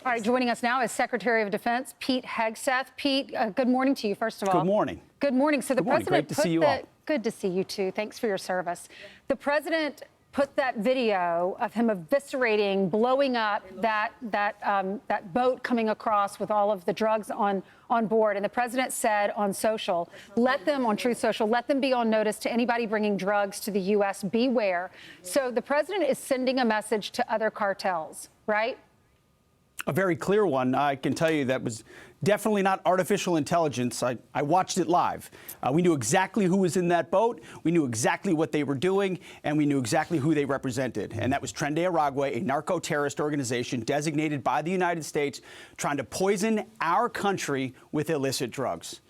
All right, joining us now is Secretary of Defense Pete Hegseth. Pete, good morning to you, first of all. Good morning. Good morning. So the president Great to see you all. Good to see you too. Thanks for your service. The president put that video of him eviscerating, blowing up that boat coming across with all of the drugs on board. And the president said on social, on Truth Social, let them be on notice to anybody bringing drugs to the U.S. Beware. So the president is sending a message to other cartels, right? A very clear one. I can tell you that was definitely not artificial intelligence. I watched it live. We knew exactly who was in that boat. We knew exactly what they were doing, and we knew exactly who they represented. And that was Tren de Aragua, a narco-terrorist organization designated by the United States, trying to poison our country with illicit drugs.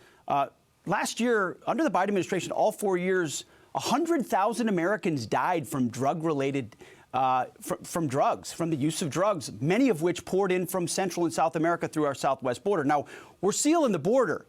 Last year, under the Biden administration, all 4 years, 100,000 Americans died from drug-related from drugs, from the use of drugs, many of which poured in from Central and South America through our southwest border. Now, we're sealing the border,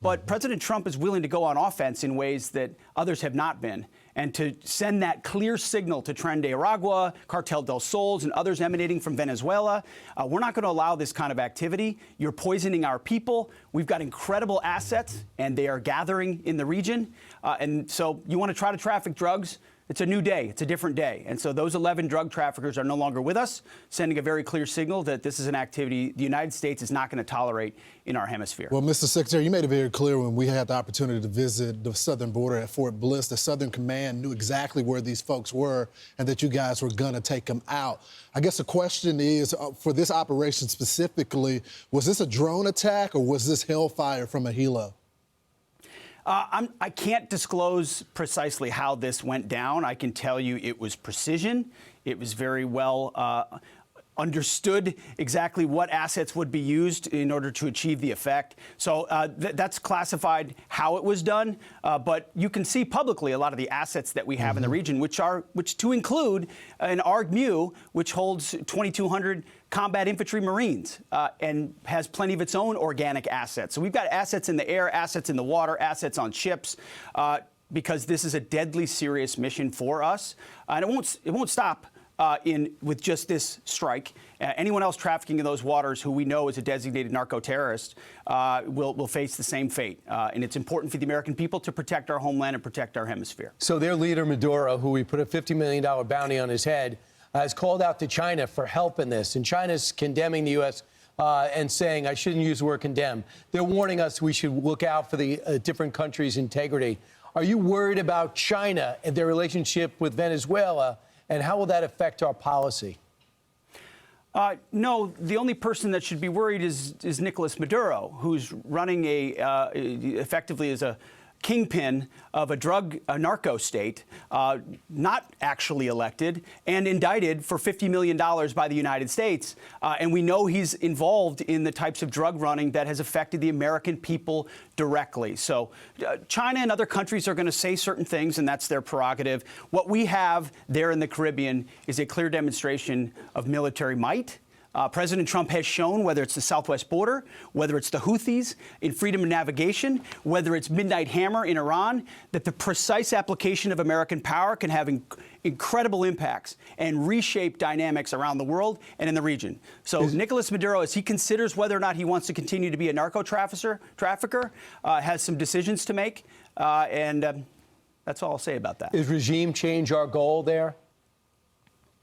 but President Trump is willing to go on offense in ways that others have not been. And to send that clear signal to Tren de Aragua, Cartel del Sols, and others emanating from Venezuela, we're not going to allow this kind of activity. You're poisoning our people. We've got incredible assets, and they are gathering in the region. And so you want to try to traffic drugs? It's a new day. It's a different day. And so those 11 drug traffickers are no longer with us, sending a very clear signal that this is an activity the United States is not going to tolerate in our hemisphere. Well, Mr. Secretary, you made it very clear when we had the opportunity to visit the southern border at Fort Bliss. The Southern Command knew exactly where these folks were and that you guys were going to take them out. I guess the question is, for this operation specifically, was this a drone attack or was this hellfire from a helo? I can't disclose precisely how this went down. I can tell you it was precision. It was very well understood exactly what assets would be used in order to achieve the effect. So that's classified how it was done. But you can see publicly a lot of the assets that we have in the region, which to include an ARG-MU, which holds 2,200 combat infantry Marines and has plenty of its own organic assets. So we've got assets in the air, assets in the water, assets on ships, because this is a deadly serious mission for us. And it won't stop with just this strike. Anyone else trafficking in those waters who we know is a designated narco-terrorist will face the same fate. And it's important for the American people to protect our homeland and protect our hemisphere. So their leader, Maduro, who we put a $50 million bounty on his head, has called out to China for help in this. And China's condemning the U.S. And saying, I shouldn't use the word condemn. They're warning us we should look out for the different countries' integrity. Are you worried about China and their relationship with Venezuela? And how will that affect our policy? No, the only person that should be worried is Nicolas Maduro, who's running effectively as a kingpin of a narco state, not actually elected, and indicted for $50 million by the United States. And we know he's involved in the types of drug running that has affected the American people directly. So China and other countries are going to say certain things, and that's their prerogative. What we have there in the Caribbean is a clear demonstration of military might. President Trump has shown, whether it's the southwest border, whether it's the Houthis in freedom of navigation, whether it's Midnight Hammer in Iran, that the precise application of American power can have incredible impacts and reshape dynamics around the world and in the region. So Nicolas Maduro, as he considers whether or not he wants to continue to be a narco trafficker, has some decisions to make. And that's all I'll say about that. Is regime change our goal there?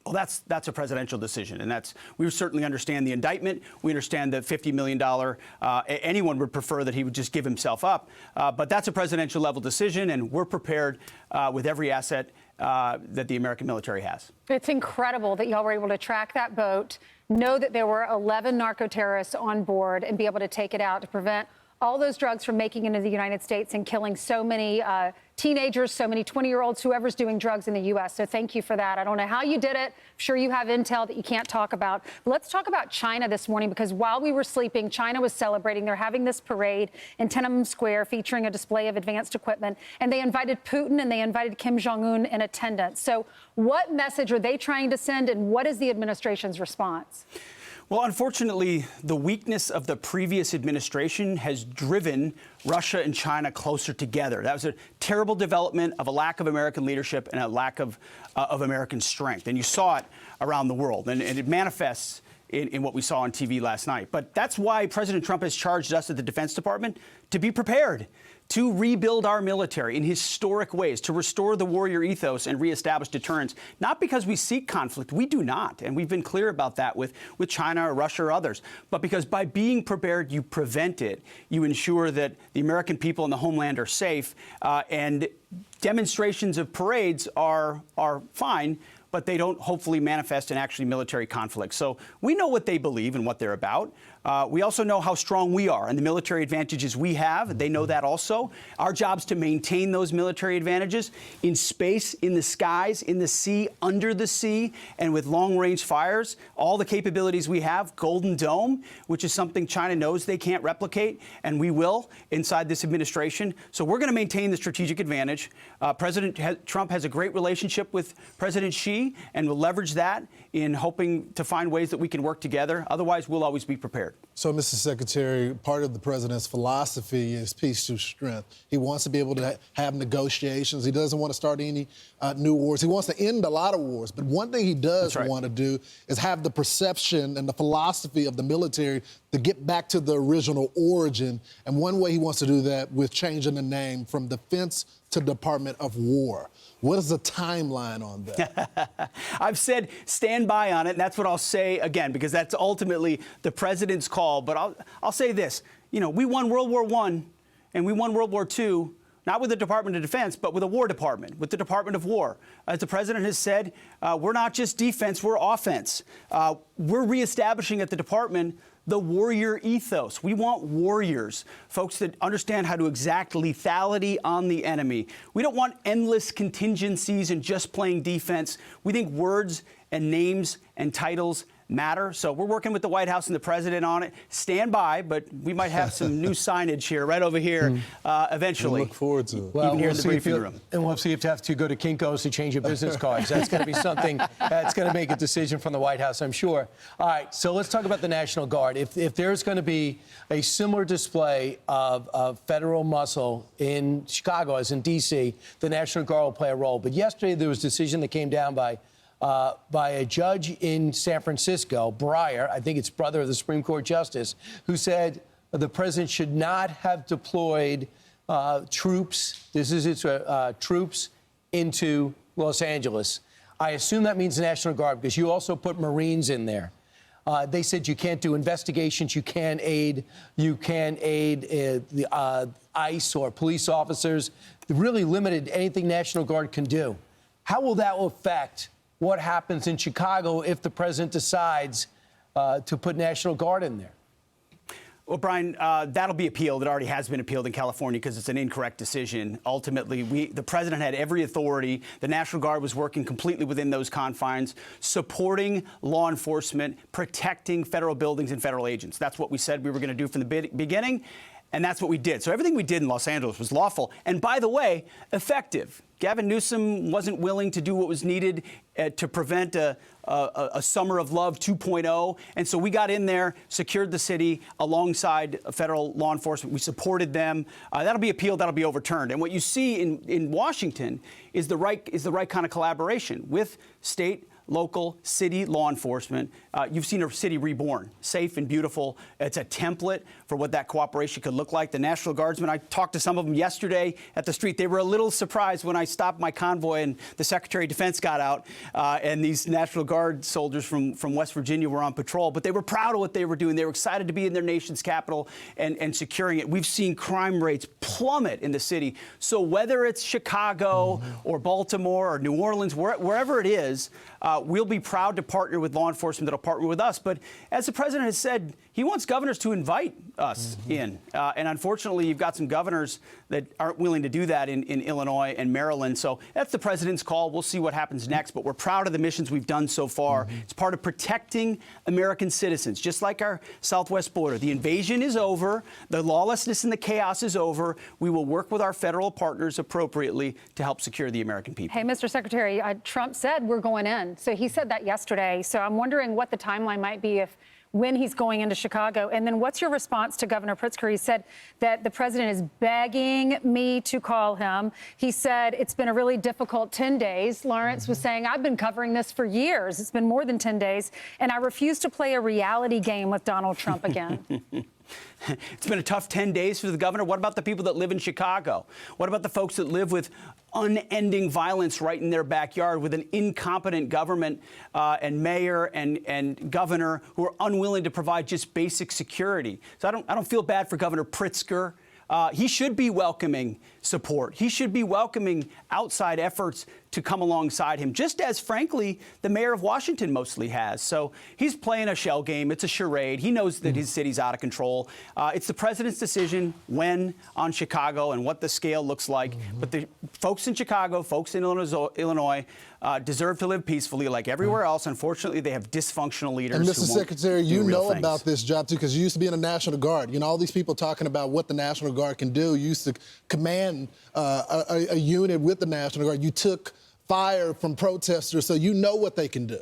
Well, that's a presidential decision, and we certainly understand the indictment. We understand the $50 million. Anyone would prefer that he would just give himself up, but that's a presidential level decision, and we're prepared with every asset that the American military has. It's incredible that y'all were able to track that boat, know that there were 11 narco-terrorists on board, and be able to take it out to prevent all those drugs from making it into the United States and killing so many teenagers, so many 20-year-olds, whoever's doing drugs in the U.S. So thank you for that. I don't know how you did it. I'm sure you have intel that you can't talk about. But let's talk about China this morning, because while we were sleeping, China was celebrating. They're having this parade in Tiananmen Square featuring a display of advanced equipment. And they invited Putin and they invited Kim Jong-un in attendance. So what message are they trying to send, and what is the administration's response? Well, unfortunately, the weakness of the previous administration has driven Russia and China closer together. That was a terrible development of a lack of American leadership and a lack of American strength. And you saw it around the world. And it manifests in what we saw on TV last night. But that's why President Trump has charged us at the Defense Department to be prepared, to rebuild our military in historic ways, to restore the warrior ethos and reestablish deterrence, not because we seek conflict. We do not. And we've been clear about that with China or Russia or others. But because by being prepared, you prevent it. You ensure that the American people and the homeland are safe. And demonstrations of parades are fine, but they don't hopefully manifest in actually military conflict. So we know what they believe and what they're about. We also know how strong we are and the military advantages we have. They know that also. Our job's to maintain those military advantages in space, in the skies, in the sea, under the sea, and with long-range fires. All the capabilities we have, Golden Dome, which is something China knows they can't replicate, and we will inside this administration. So we're going to maintain the strategic advantage. President Trump has a great relationship with President Xi, and will leverage that in hoping to find ways that we can work together. Otherwise, we'll always be prepared. So, Mr. Secretary, part of the president's philosophy is peace through strength. He wants to be able to have negotiations. He doesn't want to start any new wars. He wants to end a lot of wars. But one thing he does want to do is have the perception and the philosophy of the military to get back to the original origin. And one way he wants to do that with changing the name from Defense to Department of War. What is the timeline on that? I've said stand by on it, and that's what I'll say again, because that's ultimately the president's call. But I'll say this. You know, we won World War I and we won World War II, not with the Department of Defense, but with a War Department, with the Department of War. As the president has said, we're not just defense, we're offense. We're reestablishing at the department the warrior ethos. We want warriors, folks that understand how to exact lethality on the enemy. We don't want endless contingencies and just playing defense. We think words and names and titles matter. So we're working with the White House and the president on it. Stand by, but we might have some new signage here, right over here, eventually. We look forward to it. Well, even here in the briefing room. And we'll see if you have to go to Kinko's to change your business cards. That's going to be something that's going to make a decision from the White House, I'm sure. All right, so let's talk about the National Guard. If there's going to be a similar display of federal muscle in Chicago as in D.C., the National Guard will play a role. But yesterday there was a decision that came down by a judge in San Francisco, Breyer, I think it's brother of the Supreme Court Justice, who said the president should not have deployed troops, troops into Los Angeles. I assume that means the National Guard, because you also put Marines in there. They said you can't do investigations, you can't aid the ICE or police officers. They really limited anything National Guard can do. How will that affect what happens in Chicago if the president decides to put National Guard in there? Well, Brian, that'll be appealed. It already has been appealed in California because it's an incorrect decision. Ultimately, the president had every authority. The National Guard was working completely within those confines, supporting law enforcement, protecting federal buildings and federal agents. That's what we said we were going to do from the beginning, and that's what we did. So everything we did in Los Angeles was lawful and, by the way, effective. Gavin Newsom wasn't willing to do what was needed to prevent a Summer of Love 2.0. And so we got in there, secured the city alongside federal law enforcement. We supported them. That'll be appealed. That'll be overturned. And what you see in Washington is the right kind of collaboration with state, local, city law enforcement. You've seen a city reborn, safe and beautiful. It's a template for what that cooperation could look like. The National Guardsmen, I talked to some of them yesterday at the street. They were a little surprised when I stopped my convoy and the Secretary of Defense got out and these National Guard soldiers from West Virginia were on patrol. But they were proud of what they were doing. They were excited to be in their nation's capital and securing it. We've seen crime rates plummet in the city. So whether it's Chicago or Baltimore or New Orleans, wherever it is, we'll be proud to partner with law enforcement that'll partner with us. But as the president has said, he wants governors to invite us in. And unfortunately, you've got some governors that aren't willing to do that in Illinois and Maryland. So that's the president's call. We'll see what happens next. But we're proud of the missions we've done so far. It's part of protecting American citizens, just like our southwest border. The invasion is over. The lawlessness and the chaos is over. We will work with our federal partners appropriately to help secure the American people. Hey, Mr. Secretary, Trump said we're going in. So he said that yesterday. So I'm wondering what the timeline might be if when he's going into Chicago. And then what's your response to Governor Pritzker? He said that the president is begging me to call him. He said it's been a really difficult 10 days. Lawrence was saying, I've been covering this for years. It's been more than 10 days. And I refuse to play a reality game with Donald Trump again. It's been a tough 10 days for the governor. What about the people that live in Chicago? What about the folks that live with unending violence right in their backyard, with an incompetent government and mayor and governor who are unwilling to provide just basic security? So I don't feel bad for Governor Pritzker. He should be welcoming support. He should be welcoming outside efforts to come alongside him, just as, frankly, the mayor of Washington mostly has. So he's playing a shell game. It's a charade. He knows that his city's out of control. It's the president's decision when on Chicago and what the scale looks like. But the folks in Chicago, folks in Illinois, deserve to live peacefully like everywhere else. Unfortunately, they have dysfunctional leaders. And Mr. Secretary, you know about things. this job, too, because you used to be in the National Guard. You know, all these people talking about what the National Guard can do. You used to command a unit with the National Guard. You took fire from protesters, so you know what they can do.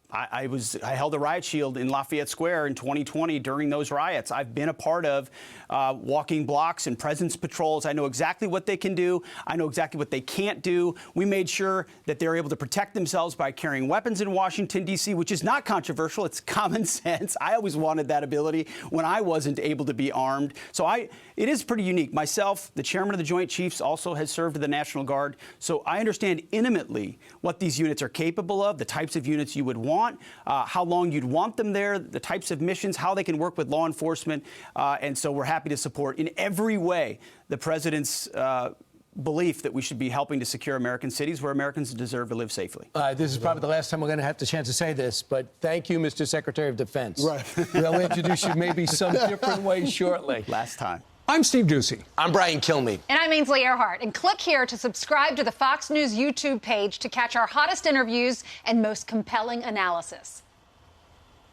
I held a riot shield in Lafayette Square in 2020 during those riots. I've been a part of walking blocks and presence patrols. I know exactly what they can do. I know exactly what they can't do. We made sure that they're able to protect themselves by carrying weapons in Washington, D.C., which is not controversial. It's common sense. I always wanted that ability when I wasn't able to be armed. So it is pretty unique. Myself, the chairman of the Joint Chiefs, also has served in the National Guard. So I understand intimately what these units are capable of, the types of units you would want, how long you'd want them there, the types of missions, how they can work with law enforcement. And so we're happy to support in every way the president's belief that we should be helping to secure American cities where Americans deserve to live safely. This is probably the last time we're going to have the chance to say this, but thank you, Mr. Secretary of Defense. Right. We'll introduce you maybe some different way shortly. Last time. I'm Steve Ducey. I'm Brian Kilmeade. And I'm Ainsley Earhart. And click here to subscribe to the Fox News YouTube page to catch our hottest interviews and most compelling analysis.